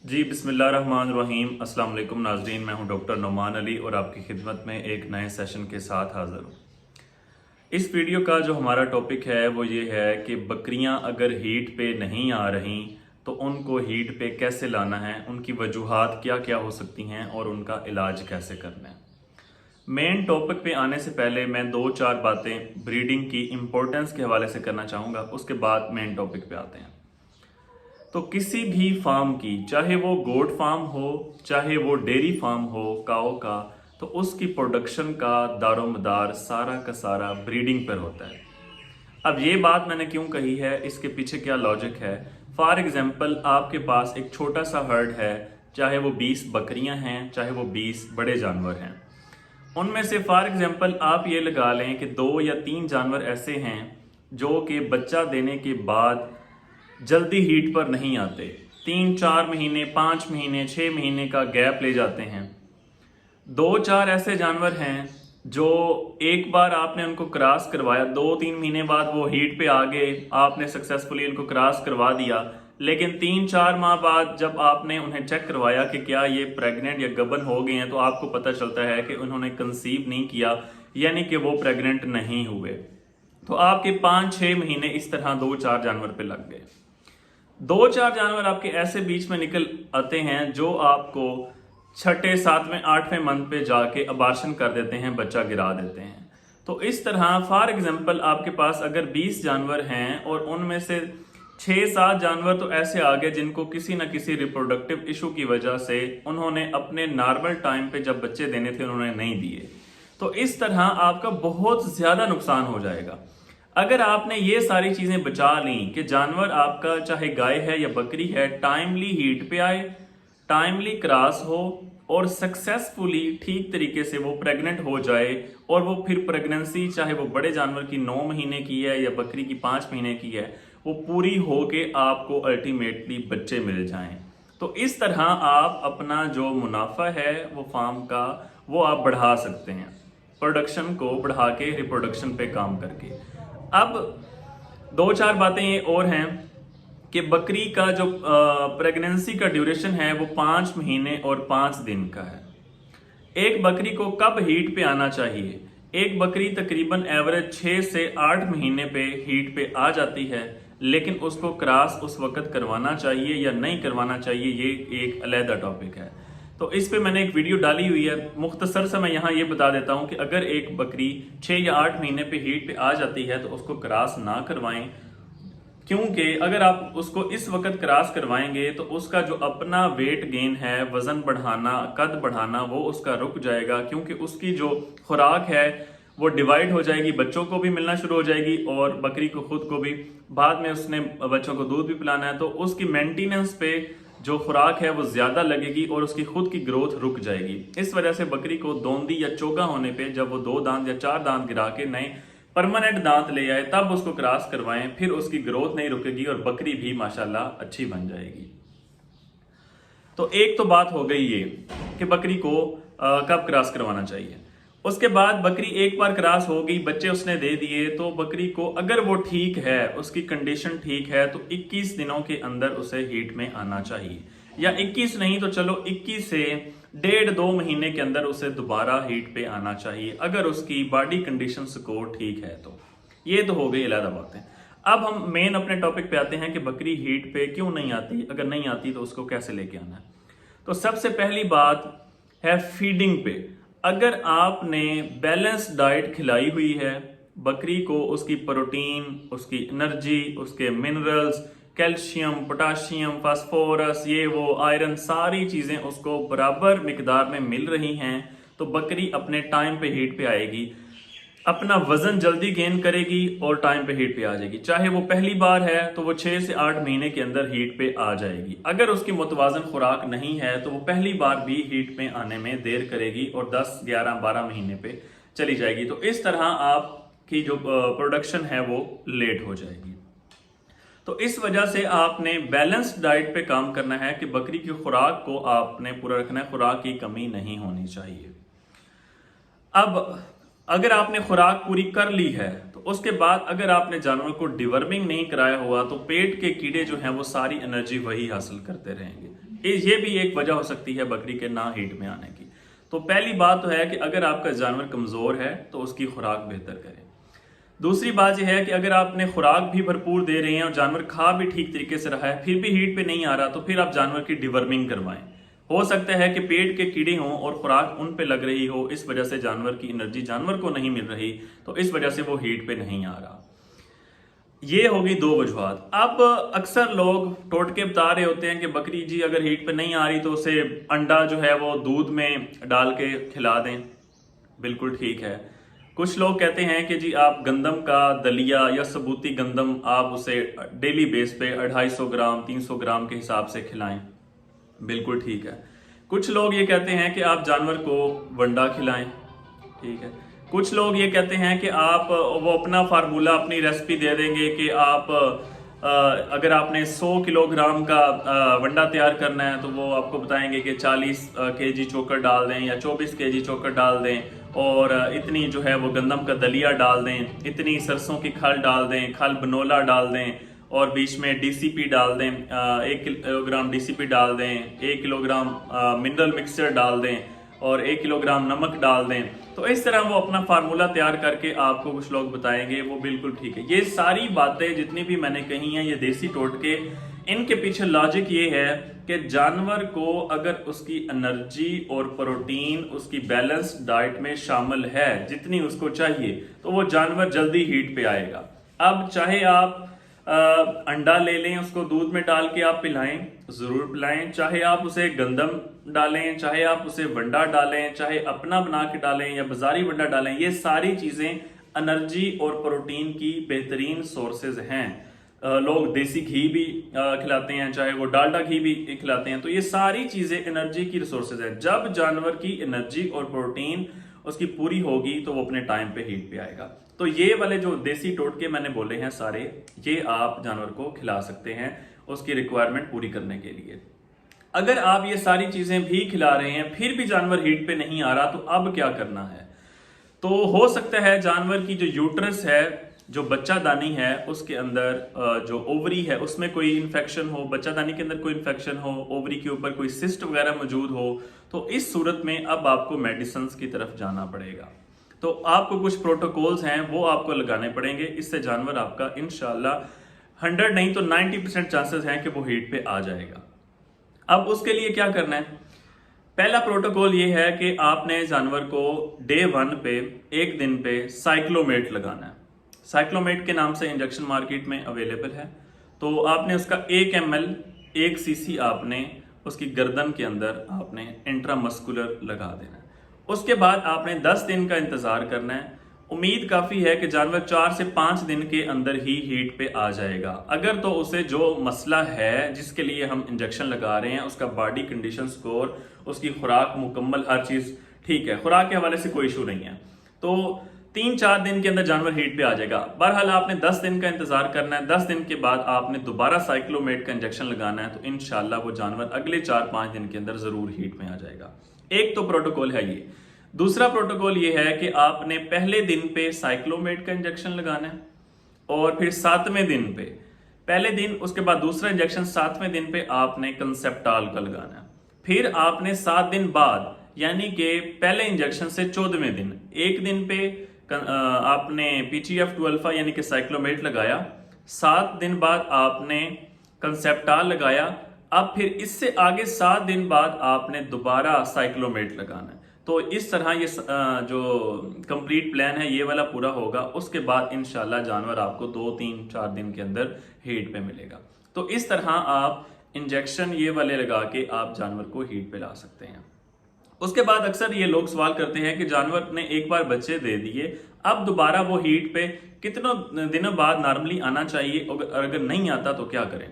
जी बिस्मिल्लाहिर्रहमानिर्रहीम। अस्सलाम वालेकुम नाज़रीन, मैं हूं डॉक्टर नुमान अली और आपकी खिदमत में एक नए सेशन के साथ हाज़िर हूं। इस वीडियो का जो हमारा टॉपिक है वो ये है कि बकरियां अगर हीट पे नहीं आ रही तो उनको हीट पे कैसे लाना है, उनकी वजूहात क्या क्या हो सकती हैं और उनका इलाज कैसे करना है। मेन टॉपिक पे आने से पहले मैं दो चार बातें ब्रीडिंग की इम्पोर्टेंस के हवाले से करना चाहूँगा, उसके बाद मेन टॉपिक पे आते हैं। तो किसी भी फार्म की, चाहे वो गोट फार्म हो चाहे वो डेयरी फार्म हो काओ का, तो उसकी प्रोडक्शन का दारोमदार सारा का सारा ब्रीडिंग पर होता है। अब ये बात मैंने क्यों कही है, इसके पीछे क्या लॉजिक है। फॉर एग्जाम्पल, आपके पास एक छोटा सा हर्ड है, चाहे वो 20 बकरियां हैं चाहे वो 20 बड़े जानवर हैं। उनमें से फॉर एग्जाम्पल आप ये लगा लें कि 2 या 3 जानवर ऐसे हैं जो कि बच्चा देने के बाद जल्दी हीट पर नहीं आते, 3-4 महीने 5 महीने 6 महीने का गैप ले जाते हैं। 2-4 ऐसे जानवर हैं जो एक बार आपने उनको क्रॉस करवाया, 2-3 महीने बाद वो हीट पे आ गए, आपने सक्सेसफुली उनको क्रॉस करवा दिया, लेकिन 3-4 माह बाद जब आपने उन्हें चेक करवाया कि क्या ये प्रेग्नेंट या गबन हो गए हैं, तो आपको पता चलता है कि उन्होंने कंसीव नहीं किया, यानी कि वो प्रेग्नेंट नहीं हुए। तो आपके 5-6 महीने इस तरह 2-4 जानवर पे लग गए। 2-4 जानवर आपके ऐसे बीच में निकल आते हैं जो आपको छठे 7वें 8वें मंथ पे जाके अबार्शन कर देते हैं, बच्चा गिरा देते हैं। तो इस तरह फॉर एग्जांपल आपके पास अगर 20 जानवर हैं और उनमें से 6-7 जानवर तो ऐसे आ गए जिनको किसी न किसी रिप्रोडक्टिव इशू की वजह से उन्होंने अपने नॉर्मल टाइम पे जब बच्चे देने थे उन्होंने नहीं दिए, तो इस तरह आपका बहुत ज्यादा नुकसान हो जाएगा। अगर आपने ये सारी चीजें बचा ली कि जानवर आपका चाहे गाय है या बकरी है टाइमली हीट पे आए, टाइमली क्रॉस हो और सक्सेसफुली ठीक तरीके से वो प्रेग्नेंट हो जाए, और वो फिर प्रेगनेंसी चाहे वो बड़े जानवर की 9 महीने की है या बकरी की 5 महीने की है, वो पूरी हो के आपको अल्टीमेटली बच्चे मिल जाएं, तो इस तरह आप अपना जो मुनाफा है वो फार्म का वो आप बढ़ा सकते हैं, प्रोडक्शन को बढ़ा के रिप्रोडक्शन पे काम करके। अब 2-4 बातें ये और हैं कि बकरी का जो प्रेगनेंसी का ड्यूरेशन है वो 5 महीने और 5 दिन का है। एक बकरी को कब हीट पे आना चाहिए? एक बकरी तकरीबन एवरेज 6 से 8 महीने पे हीट पे आ जाती है, लेकिन उसको क्रॉस उस वक्त करवाना चाहिए या नहीं करवाना चाहिए ये एक अलहदा टॉपिक है। तो इस पे मैंने एक वीडियो डाली हुई है, मुख्तसर से मैं यहाँ ये बता देता हूँ कि अगर एक बकरी 6 या 8 महीने पे हीट पे आ जाती है तो उसको क्रॉस ना करवाएं, क्योंकि अगर आप उसको इस वक्त क्रॉस करवाएंगे तो उसका जो अपना वेट गेन है, वजन बढ़ाना, कद बढ़ाना, वो उसका रुक जाएगा, क्योंकि उसकी जो खुराक है वो डिवाइड हो जाएगी, बच्चों को भी मिलना शुरू हो जाएगी और बकरी को खुद को भी। बाद में उसने बच्चों को दूध भी पिलाना है, तो उसकी मेंटेनेंस पे जो खुराक है वो ज्यादा लगेगी और उसकी खुद की ग्रोथ रुक जाएगी। इस वजह से बकरी को दोंदी या चोगा होने पे जब वो 2 दांत या 4 दांत गिरा के नए परमानेंट दांत ले आए तब उसको क्रॉस करवाएं, फिर उसकी ग्रोथ नहीं रुकेगी और बकरी भी माशाल्लाह अच्छी बन जाएगी। तो एक तो बात हो गई ये कि बकरी को कब क्रॉस करवाना चाहिए। उसके बाद बकरी एक बार क्रॉस हो गई, बच्चे उसने दे दिए, तो बकरी को अगर वो ठीक है, उसकी कंडीशन ठीक है, तो 21 दिनों के अंदर उसे हीट में आना चाहिए, या 21 नहीं तो चलो 21 से 1.5-2 महीने के अंदर उसे दोबारा हीट पे आना चाहिए, अगर उसकी बॉडी कंडीशन स्कोर ठीक है तो। ये तो हो गई अलग बातें। अब हम मेन अपने टॉपिक पे आते हैं कि बकरी हीट पे क्यों नहीं आती, अगर नहीं आती तो उसको कैसे लेके आना है। तो सबसे पहली बात है फीडिंग पे। अगर आपने बैलेंस डाइट खिलाई हुई है बकरी को, उसकी प्रोटीन, उसकी एनर्जी, उसके मिनरल्स, कैल्शियम, पोटाशियम, फास्फोरस, ये वो आयरन, सारी चीजें उसको बराबर मिकदार में मिल रही हैं, तो बकरी अपने टाइम पे हीट पे आएगी, अपना वजन जल्दी गेन करेगी और टाइम पे हीट पे आ जाएगी। चाहे वो पहली बार है तो वो 6 से 8 महीने के अंदर हीट पे आ जाएगी। अगर उसकी मुतवाजन खुराक नहीं है तो वो पहली बार भी हीट पे आने में देर करेगी और 10, 11, 12 महीने पे चली जाएगी। तो इस तरह आपकी जो प्रोडक्शन है वो लेट हो जाएगी। तो इस वजह से आपने बैलेंस्ड डाइट पे काम करना है कि बकरी की खुराक को आपने पूरा रखना है, खुराक की कमी नहीं होनी चाहिए। अब अगर आपने खुराक पूरी कर ली है तो उसके बाद अगर आपने जानवर को डिवर्मिंग नहीं कराया हुआ तो पेट के कीड़े जो हैं वो सारी एनर्जी वही हासिल करते रहेंगे। ये भी एक वजह हो सकती है बकरी के ना हीट में आने की। तो पहली बात तो है कि अगर आपका जानवर कमज़ोर है तो उसकी खुराक बेहतर करें। दूसरी बात यह है कि अगर आपने खुराक भी भरपूर दे रहे हैं और जानवर खा भी ठीक तरीके से रहा है, फिर भी हीट पे नहीं आ रहा, तो फिर आप जानवर की डिवर्मिंग करवाएं। हो सकता है कि पेट के कीड़े हों और खुराक उन पे लग रही हो, इस वजह से जानवर की एनर्जी जानवर को नहीं मिल रही, तो इस वजह से वो हीट पे नहीं आ रहा। ये होगी दो वजूहत। अब अक्सर लोग टोटके बता रहे होते हैं कि बकरी जी अगर हीट पे नहीं आ रही तो उसे अंडा जो है वो दूध में डाल के खिला दें। बिल्कुल ठीक है। कुछ लोग कहते हैं कि जी आप गंदम का दलिया या सबूती गंदम आप उसे डेली बेस पे 250 ग्राम 300 ग्राम के हिसाब से खिलाएं। बिल्कुल ठीक है। कुछ लोग ये कहते हैं कि आप जानवर को वंडा खिलाएं। ठीक है। कुछ लोग ये कहते हैं कि आप वो अपना फार्मूला अपनी रेसिपी दे देंगे कि आप अगर आपने 100 किलोग्राम का वंडा तैयार करना है तो वो आपको बताएंगे कि 40 केजी चोकर डाल दें या 24 केजी चोकर डाल दें, और इतनी जो है वो गंदम का दलिया डाल दें, इतनी सरसों की खल डाल दें, खल बनोला डाल दें, और बीच में डीसीपी डाल दें, 1 किलोग्राम डीसीपी डाल दें, 1 किलोग्राम मिनरल मिक्सचर डाल दें और 1 किलोग्राम नमक डाल दें। तो इस तरह वो अपना फार्मूला तैयार करके आपको कुछ लोग बताएंगे, वो बिल्कुल ठीक है। ये सारी बातें जितनी भी मैंने कही हैं ये देसी टोटके, इनके पीछे लॉजिक ये है कि जानवर को अगर उसकी एनर्जी और प्रोटीन उसकी बैलेंस्ड डाइट में शामिल है जितनी उसको चाहिए, तो वो जानवर जल्दी हीट पे आएगा। अब चाहे आप अंडा ले लें, उसको दूध में डाल के आप पिलाएं, जरूर पिलाएं, चाहे आप उसे गंदम डालें, चाहे आप उसे वंडा डालें, चाहे अपना बना के डालें या बाजारी वंडा डालें, ये सारी चीजें एनर्जी और प्रोटीन की बेहतरीन सोर्सेज हैं। लोग देसी घी भी खिलाते हैं, चाहे वो डालडा घी भी खिलाते हैं, तो ये सारी चीजें एनर्जी की रिसोर्सेज है। जब जानवर की एनर्जी और प्रोटीन उसकी पूरी होगी तो वो अपने टाइम पे हीट पे आएगा। तो ये वाले जो देसी टोटके मैंने बोले हैं सारे, ये आप जानवर को खिला सकते हैं उसकी रिक्वायरमेंट पूरी करने के लिए। अगर आप ये सारी चीजें भी खिला रहे हैं फिर भी जानवर हीट पे नहीं आ रहा, तो अब क्या करना है? तो हो सकता है जानवर की जो यूट्रस है, जो बच्चादानी है, उसके अंदर जो ओवरी है उसमें कोई इन्फेक्शन हो, बच्चादानी के अंदर कोई इन्फेक्शन हो, ओवरी के ऊपर कोई सिस्ट वगैरह मौजूद हो, तो इस सूरत में अब आपको मेडिसिन की तरफ जाना पड़ेगा। तो आपको कुछ प्रोटोकॉल्स हैं वो आपको लगाने पड़ेंगे, इससे जानवर आपका इंशाल्लाह 100 नहीं तो 90% चांसेस हैं कि वो हीट पे आ जाएगा। अब उसके लिए क्या करना है? पहला प्रोटोकॉल ये है कि आपने जानवर को डे 1 पे एक दिन पे साइक्लोमेट लगाना है। साइक्लोमेट के नाम से इंजेक्शन मार्केट में अवेलेबल है। तो आपने उसका 1 ml 1 cc आपने उसकी गर्दन के अंदर आपने इंट्रामस्कुलर लगा देना है। उसके बाद आपने 10 दिन का इंतजार करना है। उम्मीद काफी है कि जानवर 4 से 5 दिन के अंदर ही हीट पे आ जाएगा। अगर तो उसे जो मसला है जिसके लिए हम इंजेक्शन लगा रहे हैं उसका बॉडी कंडीशन स्कोर, उसकी खुराक मुकम्मल, हर चीज ठीक है, खुराक के हवाले से कोई इशू नहीं है, तो 3-4 दिन के अंदर जानवर हीट पे आ जाएगा। बहरहाल आपने 10 दिन का इंतजार करना है। 10 दिन के बाद आपने दोबारा साइक्लोमेट का इंजेक्शन लगाना है, तो इंशाल्लाह वो जानवर अगले 4-5 दिन के अंदर जरूर हीट में आ जाएगा। एक तो प्रोटोकॉल है ये। दूसरा प्रोटोकॉल ये है कि आपने पहले दिन पे साइक्लोमेट का इंजेक्शन लगाना है और फिर 7वें दिन पे, पहले दिन उसके बाद दूसरा इंजेक्शन, 7वें दिन पे आपने कंसेप्टाल का लगाना है। फिर आपने 7 दिन बाद यानी कि पहले इंजेक्शन से 14वें दिन, एक दिन पे आपने PTF2 अल्फा यानी कि साइक्लोमेट लगाया, 7 दिन बाद आपने कंसेप्टाल लगाया, अब फिर इससे आगे 7 दिन बाद आपने दोबारा साइक्लोमेट लगाना है। तो इस तरह ये जो कंप्लीट प्लान है ये वाला पूरा होगा। उसके बाद इंशाल्लाह जानवर आपको 2-3-4 दिन के अंदर हीट पे मिलेगा। तो इस तरह आप इंजेक्शन ये वाले लगा के आप जानवर को हीट पे ला सकते हैं। उसके बाद अक्सर ये लोग सवाल करते हैं कि जानवर ने एक बार बच्चे दे दिए, अब दोबारा वो हीट पे कितनों दिनों बाद नॉर्मली आना चाहिए, और अगर नहीं आता तो क्या करें?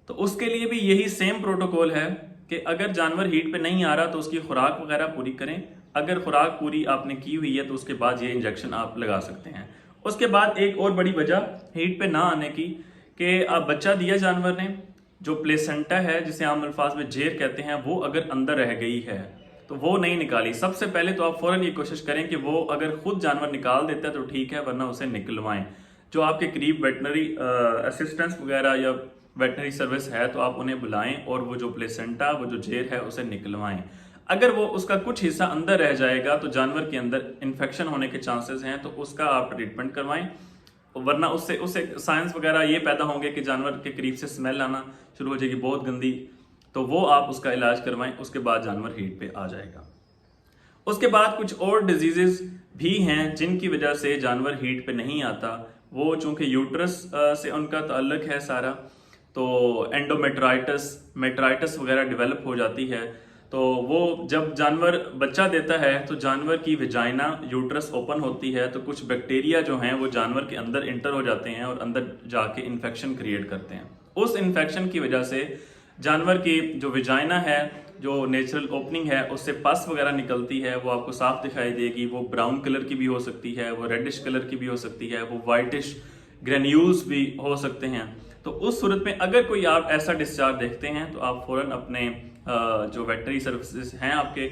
तो उसके लिए भी यही सेम प्रोटोकॉल है कि अगर जानवर हीट पे नहीं आ रहा तो उसकी खुराक वगैरह पूरी करें। अगर खुराक पूरी आपने की हुई है तो उसके बाद ये इंजेक्शन आप लगा सकते हैं। उसके बाद एक और बड़ी वजह हीट पे ना आने की कि आप बच्चा दिया जानवर ने, जो प्लेसेंटा है जिसे आम अल्फाज में जेर कहते हैं, वो अगर अंदर रह गई है तो वो नहीं निकाली, सबसे पहले तो आप फौरन ये कोशिश करें कि वो अगर खुद जानवर निकाल देता है तो ठीक है, वरना उसे निकलवाएं। जो आपके करीब वेटनरी असिस्टेंट्स वगैरह या वेटनरी सर्विस है तो आप उन्हें बुलाएं और वो जो प्लेसेंटा, वो जो जेर है उसे निकलवाएं। अगर वो उसका कुछ हिस्सा अंदर रह जाएगा तो जानवर के अंदर इन्फेक्शन होने के चांसेस हैं, तो उसका आप ट्रीटमेंट करवाएं। वरना उससे उससे साइंस वगैरह ये पैदा होंगे कि जानवर के करीब से स्मेल आना शुरू हो जाएगी बहुत गंदी, तो वो आप उसका इलाज करवाएं। उसके बाद जानवर हीट पे आ जाएगा। उसके बाद कुछ और डिजीजेस भी हैं जिनकी वजह से जानवर हीट पे नहीं आता। वो चूंकि यूट्रस से उनका ताल्लुक है सारा, तो मेट्राइटिस वगैरह डेवलप हो जाती है। तो वो जब जानवर बच्चा देता है तो जानवर की विजाइना, यूट्रस ओपन होती है, तो कुछ बैक्टीरिया जो हैं वो जानवर के अंदर इंटर हो जाते हैं और अंदर जाके इन्फेक्शन क्रिएट करते हैं। उस इन्फेक्शन की वजह से जानवर की जो विजाइना है, जो नेचुरल ओपनिंग है, उससे पस वगैरह निकलती है, वो आपको साफ दिखाई देगी। वो ब्राउन कलर की भी हो सकती है, वो रेडिश कलर की भी हो सकती है, वो वाइटिश ग्रेन्यूल्स भी हो सकते हैं। तो उस सूरत में अगर कोई आप ऐसा डिस्चार्ज देखते हैं तो आप फौरन अपने जो वेटनरी सर्विसेज हैं आपके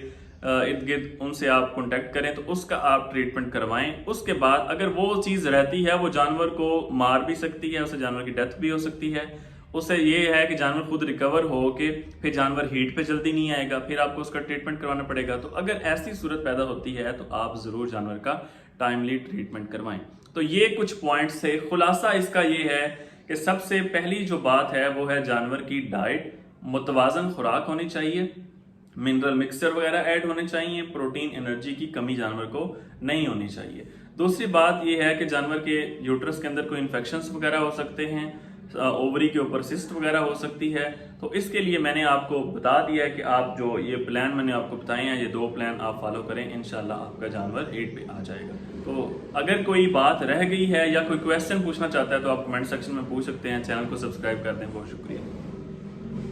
इर्द गिर्द, उनसे आप कांटेक्ट करें तो उसका आप ट्रीटमेंट करवाएं। उसके बाद अगर वो चीज़ रहती है, वो जानवर को मार भी सकती है, उससे जानवर की डेथ भी हो सकती है। उससे ये है कि जानवर खुद रिकवर हो के फिर जानवर हीट पे जल्दी नहीं आएगा, फिर आपको उसका ट्रीटमेंट करवाना पड़ेगा। तो अगर ऐसी सूरत पैदा होती है तो आप ज़रूर जानवर का टाइमली ट्रीटमेंट करवाएं। तो ये कुछ पॉइंट्स थे। खुलासा इसका ये है कि सबसे पहली जो बात है वो है जानवर की डाइट, मुतवाजन खुराक होनी चाहिए, मिनरल मिक्सचर वगैरह ऐड होने चाहिए, प्रोटीन एनर्जी की कमी जानवर को नहीं होनी चाहिए। दूसरी बात यह है कि जानवर के यूट्रस के अंदर कोई इन्फेक्शंस वगैरह हो सकते हैं, ओवरी के ऊपर सिस्ट वगैरह हो सकती है। तो इसके लिए मैंने आपको बता दिया है कि आप जो ये प्लान मैंने आपको बताए हैं, ये 2 प्लान आप फॉलो करें, इंशाल्लाह आपका जानवर हीट पे आ जाएगा। तो अगर कोई बात रह गई है या कोई क्वेश्चन पूछना चाहता है तो आप कमेंट सेक्शन में पूछ सकते हैं। चैनल को सब्सक्राइब कर दें। बहुत शुक्रिया।